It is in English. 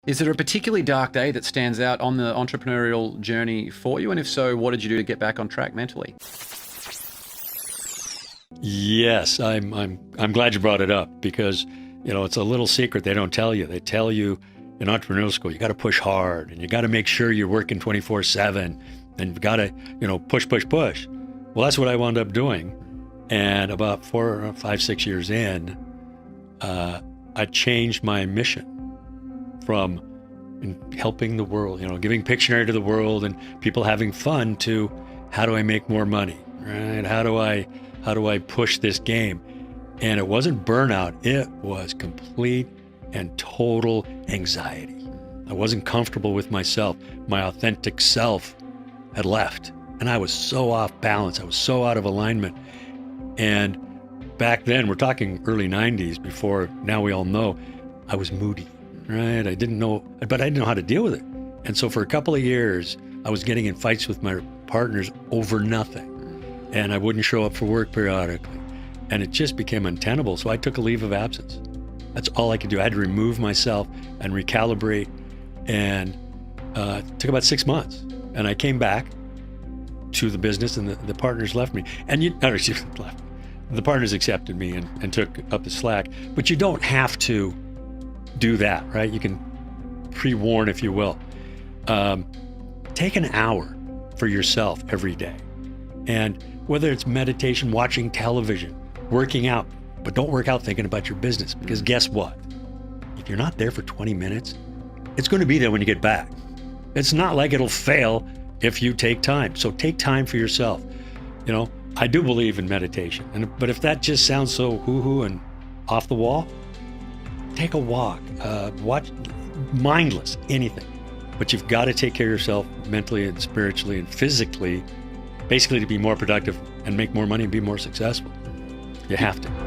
Is there a particularly dark day that stands out on the entrepreneurial journey for you? And if so, what did you do to get back on track mentally? Yes, I'm glad you brought it up because, it's a little secret they don't tell you. They tell you in entrepreneurial school, you got to push hard and you got to make sure you're working 24/7 and you've got to, push. Well, that's what I wound up doing. And about 4, 5, 6 years in, I changed my mission from helping the world, giving Pictionary to the world and people having fun to how do I make more money, right? How do I push this game? And it wasn't burnout. It was complete and total anxiety. I wasn't comfortable with myself. My authentic self had left and I was so off balance. I was so out of alignment. And back then, we're talking early 90s before now we all know I was moody, right? I didn't know how to deal with it. And so for a couple of years, I was getting in fights with my partners over nothing. And I wouldn't show up for work periodically. And it just became untenable. So I took a leave of absence. That's all I could do. I had to remove myself and recalibrate. And it took about 6 months. And I came back to the business and the partners left me. And the partners accepted me and took up the slack. But you don't have to do that, right? You can pre-warn, if you will. Take an hour for yourself every day. And whether it's meditation, watching television, working out, but don't work out thinking about your business, because guess what? If you're not there for 20 minutes, it's going to be there when you get back. It's not like it'll fail if you take time. So take time for yourself. I do believe in meditation, but if that just sounds so hoo-hoo and off the wall, take a walk, watch, mindless, anything. But you've got to take care of yourself mentally and spiritually and physically, basically to be more productive and make more money and be more successful. You have to.